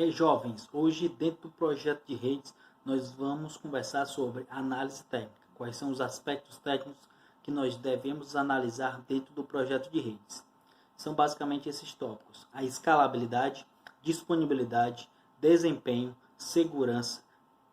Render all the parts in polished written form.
Jovens, hoje dentro do projeto de redes nós vamos conversar sobre análise técnica. Quais são os aspectos técnicos que nós devemos analisar dentro do projeto de redes? São basicamente esses tópicos: a escalabilidade, disponibilidade, desempenho, segurança,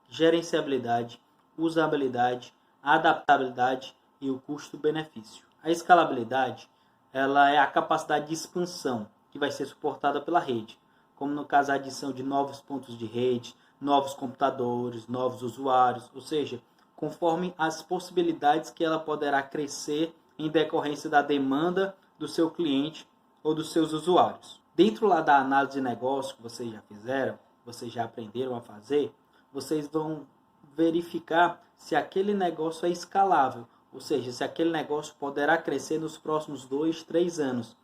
gerenciabilidade, usabilidade, adaptabilidade e o custo-benefício. A escalabilidade, ela é a capacidade de expansão que vai ser suportada pela rede, como no caso a adição de novos pontos de rede, novos computadores, novos usuários, ou seja, conforme as possibilidades que ela poderá crescer em decorrência da demanda do seu cliente ou dos seus usuários. Dentro lá da análise de negócio que vocês já fizeram, vocês já aprenderam a fazer, vocês vão verificar se aquele negócio é escalável, ou seja, se aquele negócio poderá crescer nos próximos 2, 3 anos,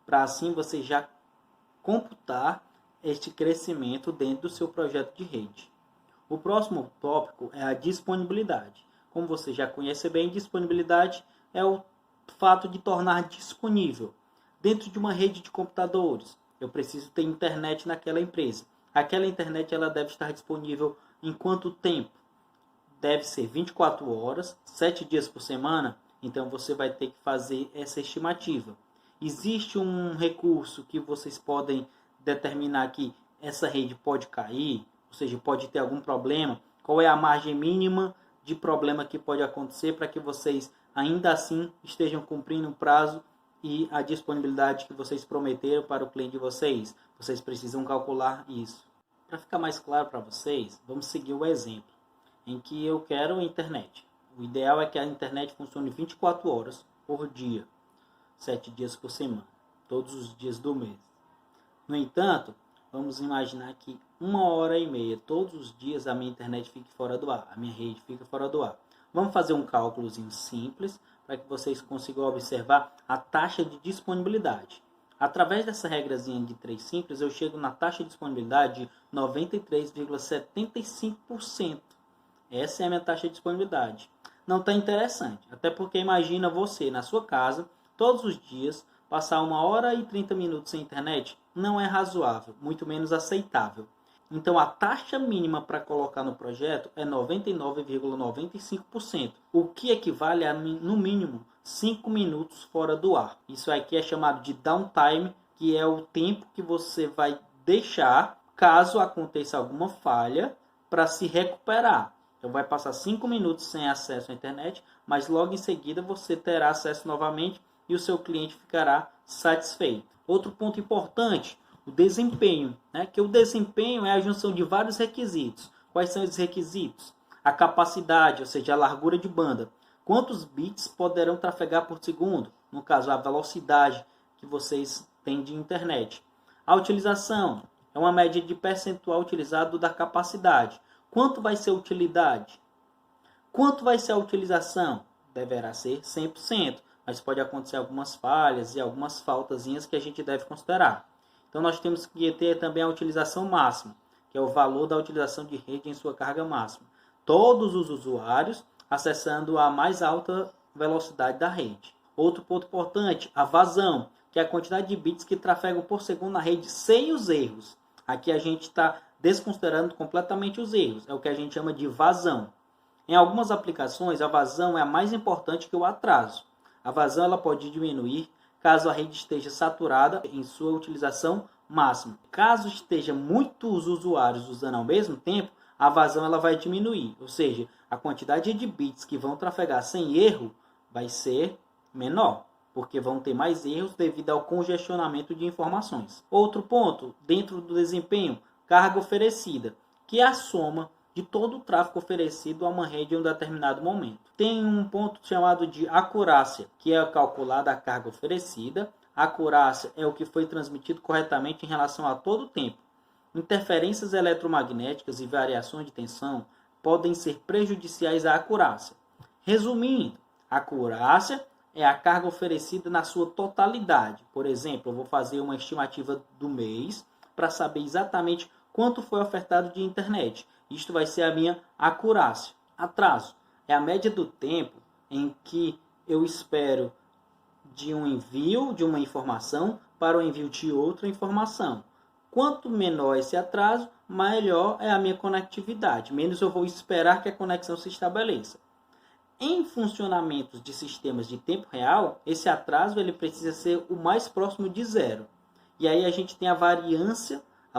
para assim você já computar este crescimento dentro do seu projeto de rede. O próximo tópico é a disponibilidade. Como você já conhece bem, disponibilidade é o fato de tornar disponível. Dentro de uma rede de computadores, eu preciso ter internet naquela empresa. Aquela internet ela deve estar disponível em quanto tempo? Deve ser 24 horas, 7 dias por semana, então você vai ter que fazer essa estimativa. Existe um recurso que vocês podem determinar que essa rede pode cair, ou seja, pode ter algum problema. Qual é a margem mínima de problema que pode acontecer para que vocês ainda assim estejam cumprindo o prazo e a disponibilidade que vocês prometeram para o cliente de vocês? Vocês precisam calcular isso. Para ficar mais claro para vocês, vamos seguir o exemplo em que eu quero a internet. O ideal é que a internet funcione 24 horas por dia, 7 dias por semana, todos os dias do mês. No entanto, vamos imaginar que 1h30 todos os dias a minha internet fique fora do ar, a minha rede fica fora do ar. Vamos fazer um cálculozinho simples para que vocês consigam observar a taxa de disponibilidade. Através dessa regrazinha de 3 simples, eu chego na taxa de disponibilidade de 93,75%. Essa é a minha taxa de disponibilidade. Não está interessante, até porque imagina você na sua casa, todos os dias, passar 1h30 sem internet não é razoável, muito menos aceitável. Então a taxa mínima para colocar no projeto é 99,95%, o que equivale a, no mínimo, 5 minutos fora do ar. Isso aqui é chamado de downtime, que é o tempo que você vai deixar caso aconteça alguma falha para se recuperar. Então vai passar 5 minutos sem acesso à internet, mas logo em seguida você terá acesso novamente e o seu cliente ficará satisfeito. Outro ponto importante, o desempenho, que o desempenho é a junção de vários requisitos. Quais são esses requisitos? A capacidade, ou seja, a largura de banda. Quantos bits poderão trafegar por segundo? No caso, a velocidade que vocês têm de internet. A utilização é uma média de percentual utilizado da capacidade. Quanto vai ser a utilidade? Quanto vai ser a utilização? Deverá ser 100%, mas pode acontecer algumas falhas e algumas faltazinhas que a gente deve considerar. Então nós temos que ter também a utilização máxima, que é o valor da utilização de rede em sua carga máxima. Todos os usuários acessando a mais alta velocidade da rede. Outro ponto importante, a vazão, que é a quantidade de bits que trafegam por segundo na rede sem os erros. Aqui a gente está desconsiderando completamente os erros. É o que a gente chama de vazão. Em algumas aplicações, a vazão é a mais importante que o atraso. A vazão ela pode diminuir caso a rede esteja saturada em sua utilização máxima. Caso esteja muitos usuários usando ao mesmo tempo, a vazão ela vai diminuir. Ou seja, a quantidade de bits que vão trafegar sem erro vai ser menor, porque vão ter mais erros devido ao congestionamento de informações. Outro ponto, dentro do desempenho, carga oferecida, que é a soma de todo o tráfego oferecido a uma rede em um determinado momento. Tem um ponto chamado de acurácia, que é calculada a carga oferecida. A acurácia é o que foi transmitido corretamente em relação a todo o tempo. Interferências eletromagnéticas e variações de tensão podem ser prejudiciais à acurácia. Resumindo, a acurácia é a carga oferecida na sua totalidade. Por exemplo, eu vou fazer uma estimativa do mês para saber exatamente quanto foi ofertado de internet. Isto vai ser a minha acurácia. Atraso é a média do tempo em que eu espero de um envio de uma informação para o envio de outra informação. Quanto menor esse atraso, maior é a minha conectividade, menos eu vou esperar que a conexão se estabeleça. Em funcionamentos de sistemas de tempo real, esse atraso ele precisa ser o mais próximo de zero. E aí a gente tem a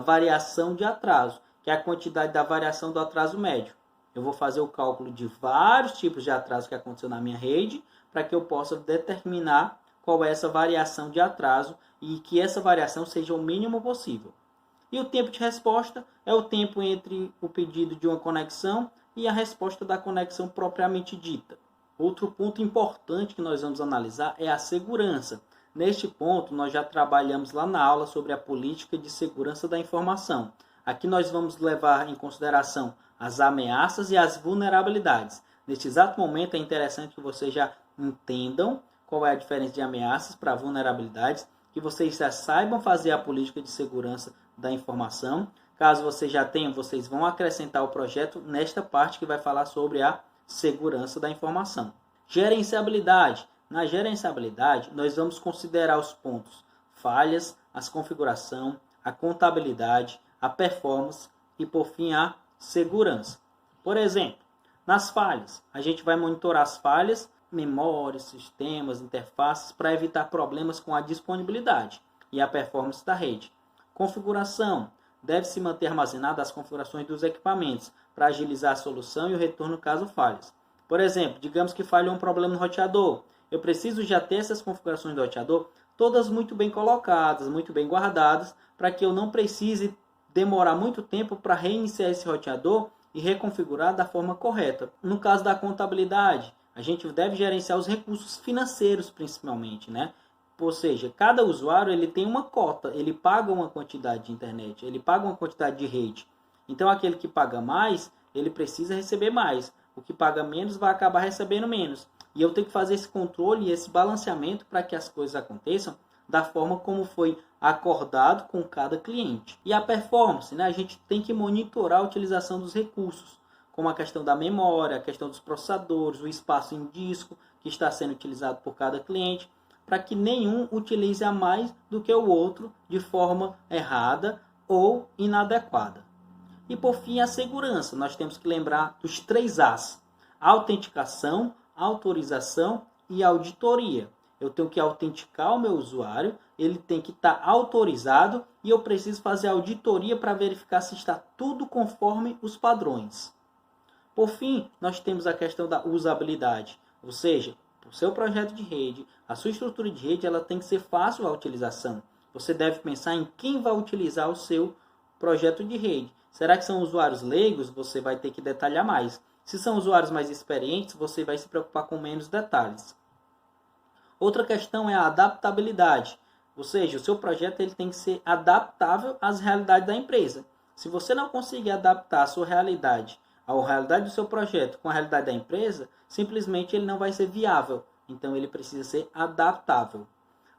variação de atraso, que é a quantidade da variação do atraso médio. Eu vou fazer o cálculo de vários tipos de atraso que aconteceu na minha rede, para que eu possa determinar qual é essa variação de atraso e que essa variação seja o mínimo possível. E o tempo de resposta é o tempo entre o pedido de uma conexão e a resposta da conexão propriamente dita. Outro ponto importante que nós vamos analisar é a segurança. Neste ponto, nós já trabalhamos lá na aula sobre a política de segurança da informação. Aqui nós vamos levar em consideração as ameaças e as vulnerabilidades. Neste exato momento é interessante que vocês já entendam qual é a diferença de ameaças para vulnerabilidades, que vocês já saibam fazer a política de segurança da informação. Caso vocês já tenham, vocês vão acrescentar o projeto nesta parte que vai falar sobre a segurança da informação. Gerenciabilidade. Na gerenciabilidade, nós vamos considerar os pontos falhas, a configuração, a contabilidade, a performance e, por fim, a segurança. Por exemplo, nas falhas, a gente vai monitorar as falhas, memórias, sistemas, interfaces, para evitar problemas com a disponibilidade e a performance da rede. Configuração. Deve-se manter armazenadas as configurações dos equipamentos para agilizar a solução e o retorno caso falhas. Por exemplo, digamos que falhou um problema no roteador. Eu preciso já ter essas configurações do roteador todas muito bem colocadas, muito bem guardadas, para que eu não precise demorar muito tempo para reiniciar esse roteador e reconfigurar da forma correta. No caso da contabilidade, a gente deve gerenciar os recursos financeiros principalmente, né? Ou seja, cada usuário ele tem uma cota, ele paga uma quantidade de internet, ele paga uma quantidade de rede. Então aquele que paga mais, ele precisa receber mais. O que paga menos vai acabar recebendo menos. E eu tenho que fazer esse controle e esse balanceamento para que as coisas aconteçam da forma como foi acordado com cada cliente. E a performance, né? A gente tem que monitorar a utilização dos recursos, como a questão da memória, a questão dos processadores, o espaço em disco que está sendo utilizado por cada cliente, para que nenhum utilize a mais do que o outro de forma errada ou inadequada. E por fim, a segurança. Nós temos que lembrar dos 3 As: autenticação, autorização e auditoria. Eu tenho que autenticar o meu usuário, ele tem que estar autorizado e eu preciso fazer auditoria para verificar se está tudo conforme os padrões. Por fim, nós temos a questão da usabilidade, ou seja, o seu projeto de rede, a sua estrutura de rede, ela tem que ser fácil a utilização. Você deve pensar em quem vai utilizar o seu projeto de rede. Será que são usuários leigos? Você vai ter que detalhar mais. Se são usuários mais experientes, você vai se preocupar com menos detalhes. Outra questão é a adaptabilidade, ou seja, o seu projeto ele tem que ser adaptável às realidades da empresa. Se você não conseguir adaptar a sua realidade à realidade do seu projeto com a realidade da empresa, simplesmente ele não vai ser viável. Então ele precisa ser adaptável.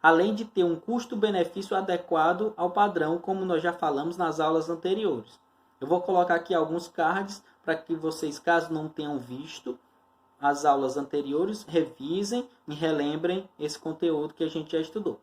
Além de ter um custo-benefício adequado ao padrão, como nós já falamos nas aulas anteriores. Eu vou colocar aqui alguns cards para que vocês, caso não tenham visto as aulas anteriores, revisem e relembrem esse conteúdo que a gente já estudou.